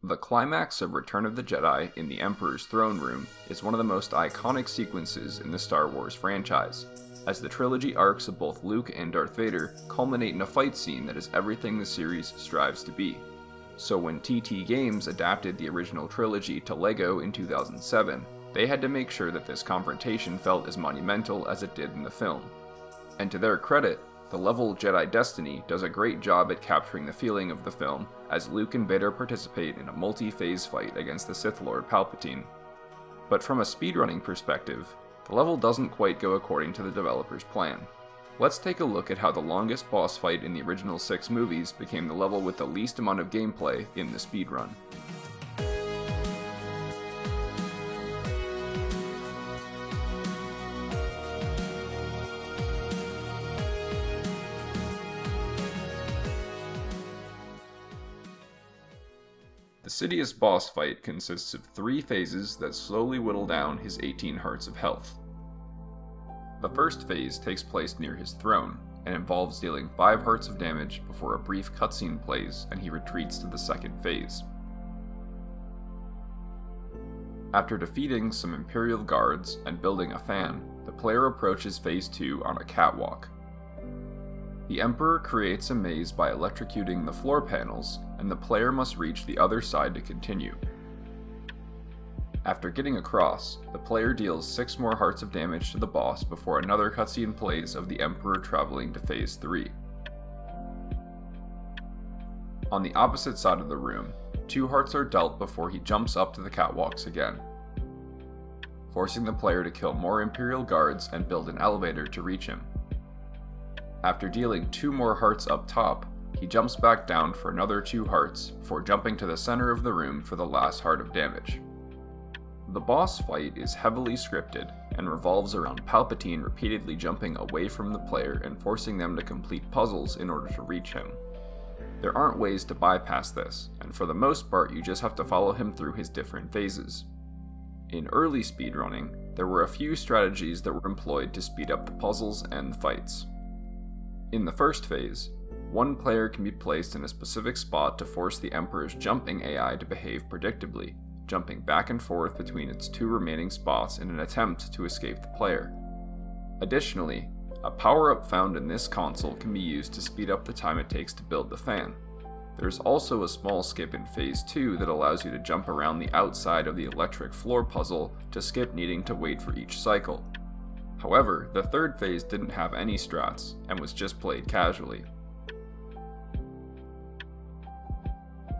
The climax of Return of the Jedi in the Emperor's throne room is one of the most iconic sequences in the Star Wars franchise, as the trilogy arcs of both Luke and Darth Vader culminate in a fight scene that is everything the series strives to be. So when TT Games adapted the original trilogy to LEGO in 2007, they had to make sure that this confrontation felt as monumental as it did in the film. And to their credit, the level Jedi Destiny does a great job at capturing the feeling of the film as Luke and Vader participate in a multi-phase fight against the Sith Lord Palpatine. But from a speedrunning perspective, the level doesn't quite go according to the developer's plan. Let's take a look at how the longest boss fight in the original 6 movies became the level with the least amount of gameplay in the speedrun. The Sidious boss fight consists of 3 phases that slowly whittle down his 18 hearts of health. The first phase takes place near his throne, and involves dealing 5 hearts of damage before a brief cutscene plays and he retreats to the second phase. After defeating some Imperial guards and building a fan, the player approaches phase 2 on a catwalk. The Emperor creates a maze by electrocuting the floor panels, and the player must reach the other side to continue. After getting across, the player deals 6 more hearts of damage to the boss before another cutscene plays of the Emperor traveling to phase 3. On the opposite side of the room, 2 hearts are dealt before he jumps up to the catwalks again, forcing the player to kill more Imperial guards and build an elevator to reach him. After dealing 2 more hearts up top, he jumps back down for another 2 hearts before jumping to the center of the room for the last heart of damage. The boss fight is heavily scripted and revolves around Palpatine repeatedly jumping away from the player and forcing them to complete puzzles in order to reach him. There aren't ways to bypass this, and for the most part you just have to follow him through his different phases. In early speedrunning, there were a few strategies that were employed to speed up the puzzles and the fights. In the first phase, one player can be placed in a specific spot to force the Emperor's jumping AI to behave predictably, jumping back and forth between its 2 remaining spots in an attempt to escape the player. Additionally, a power-up found in this console can be used to speed up the time it takes to build the fan. There's also a small skip in phase 2 that allows you to jump around the outside of the electric floor puzzle to skip needing to wait for each cycle. However, the third phase didn't have any strats, and was just played casually.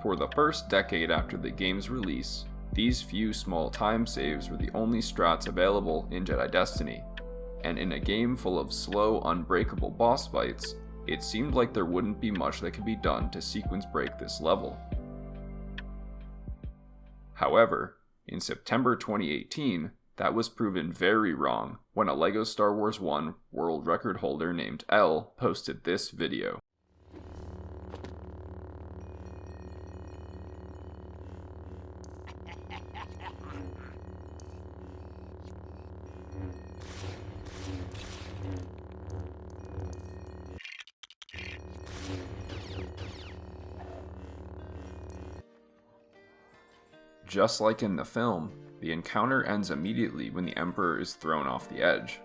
For the first decade after the game's release, these few small time saves were the only strats available in Jedi Destiny, and in a game full of slow, unbreakable boss fights, it seemed like there wouldn't be much that could be done to sequence break this level. However, in September 2018, that was proven very wrong when a LEGO Star Wars 1 world record holder named L posted this video. Just like in the film, the encounter ends immediately when the Emperor is thrown off the edge.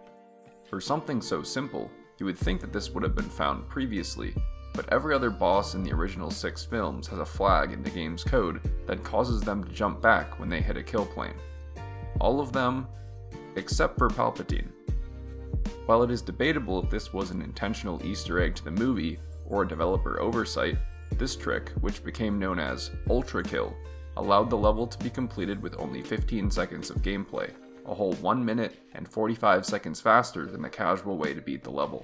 For something so simple, you would think that this would have been found previously, but every other boss in the original 6 films has a flag in the game's code that causes them to jump back when they hit a kill plane. All of them, except for Palpatine. While it is debatable if this was an intentional Easter egg to the movie or a developer oversight, this trick, which became known as Ultrakill, allowed the level to be completed with only 15 seconds of gameplay, a whole 1 minute and 45 seconds faster than the casual way to beat the level.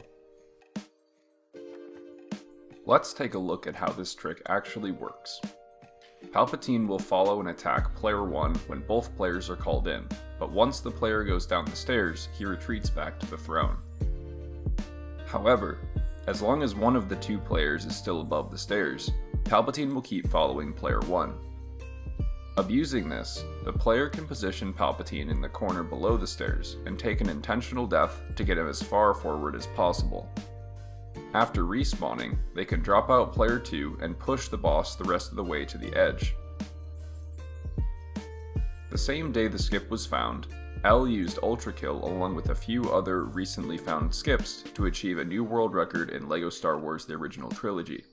Let's take a look at how this trick actually works. Palpatine will follow and attack player 1 when both players are called in, but once the player goes down the stairs, he retreats back to the throne. However, as long as one of the 2 players is still above the stairs, Palpatine will keep following player 1. Abusing this, the player can position Palpatine in the corner below the stairs and take an intentional death to get him as far forward as possible. After respawning, they can drop out player 2 and push the boss the rest of the way to the edge. The same day the skip was found, L used Ultrakill along with a few other recently found skips to achieve a new world record in LEGO Star Wars The Original Trilogy.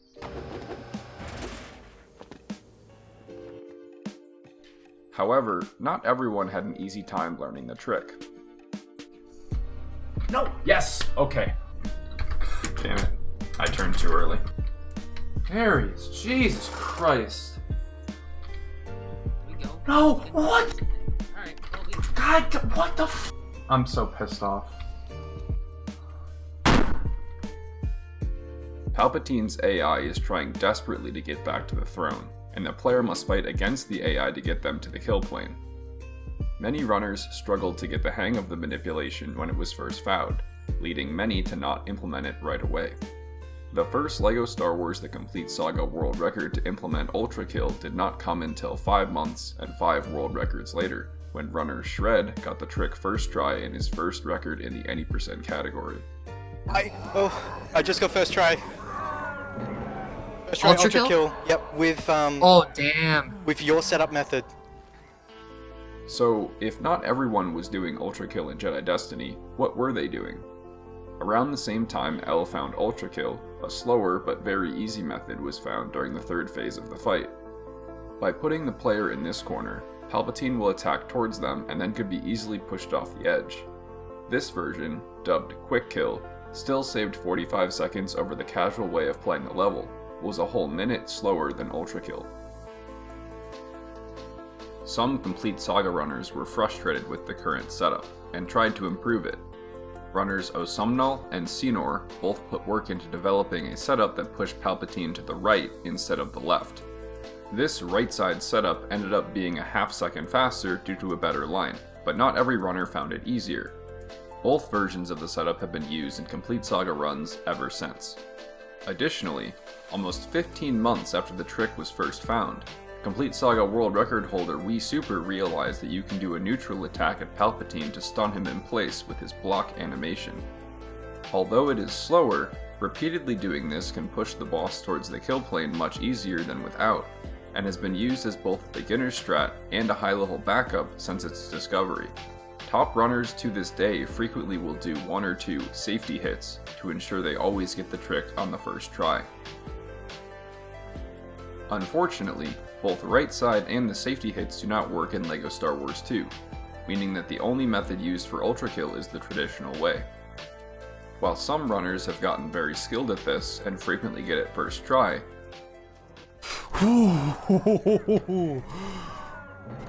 However, not everyone had an easy time learning the trick. No! Yes! Okay. Damn it. I turned too early. There he is. Jesus Christ. We go. No! What? Alright, God, what the f- I'm so pissed off. Palpatine's AI is trying desperately to get back to the throne, and the player must fight against the AI to get them to the kill plane. Many runners struggled to get the hang of the manipulation when it was first found, leading many to not implement it right away. The first LEGO Star Wars The Complete Saga world record to implement Ultrakill did not come until 5 months and 5 world records later, when runner Shred got the trick first try in his first record in the any % category. I just got first try. First try Ultrakill. Yep, with oh damn. with your setup method. So, if not everyone was doing Ultrakill in Jedi Destiny, what were they doing? Around the same time L found Ultrakill, a slower but very easy method was found during the third phase of the fight. By putting the player in this corner, Palpatine will attack towards them and then could be easily pushed off the edge. This version, dubbed Quick Kill, still saved 45 seconds over the casual way of playing the level, was a whole minute slower than Ultrakill. Some Complete Saga runners were frustrated with the current setup, and tried to improve it. Runners Osumnal and Sinor both put work into developing a setup that pushed Palpatine to the right instead of the left. This right side setup ended up being a half second faster due to a better line, but not every runner found it easier. Both versions of the setup have been used in Complete Saga runs ever since. Additionally, almost 15 months after the trick was first found, Complete Saga world record holder Wii Super realized that you can do a neutral attack at Palpatine to stun him in place with his block animation. Although it is slower, repeatedly doing this can push the boss towards the kill plane much easier than without, and has been used as both a beginner strat and a high level backup since its discovery. Top runners to this day frequently will do 1 or 2 safety hits to ensure they always get the trick on the first try. Unfortunately, both right side and the safety hits do not work in LEGO Star Wars 2, meaning that the only method used for Ultrakill is the traditional way. While some runners have gotten very skilled at this and frequently get it first try,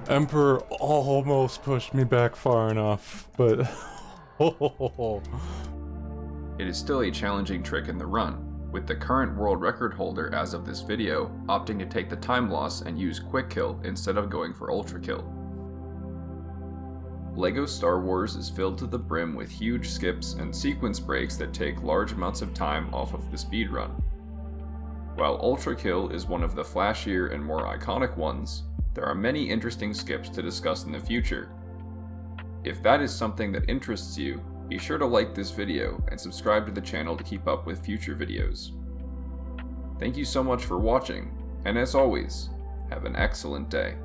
Emperor almost pushed me back far enough, but it is still a challenging trick in the run, with the current world record holder as of this video opting to take the time loss and use Quick Kill instead of going for Ultrakill. LEGO Star Wars is filled to the brim with huge skips and sequence breaks that take large amounts of time off of the speedrun. While Ultrakill is one of the flashier and more iconic ones, there are many interesting skips to discuss in the future. If that is something that interests you, be sure to like this video and subscribe to the channel to keep up with future videos. Thank you so much for watching, and as always, have an excellent day.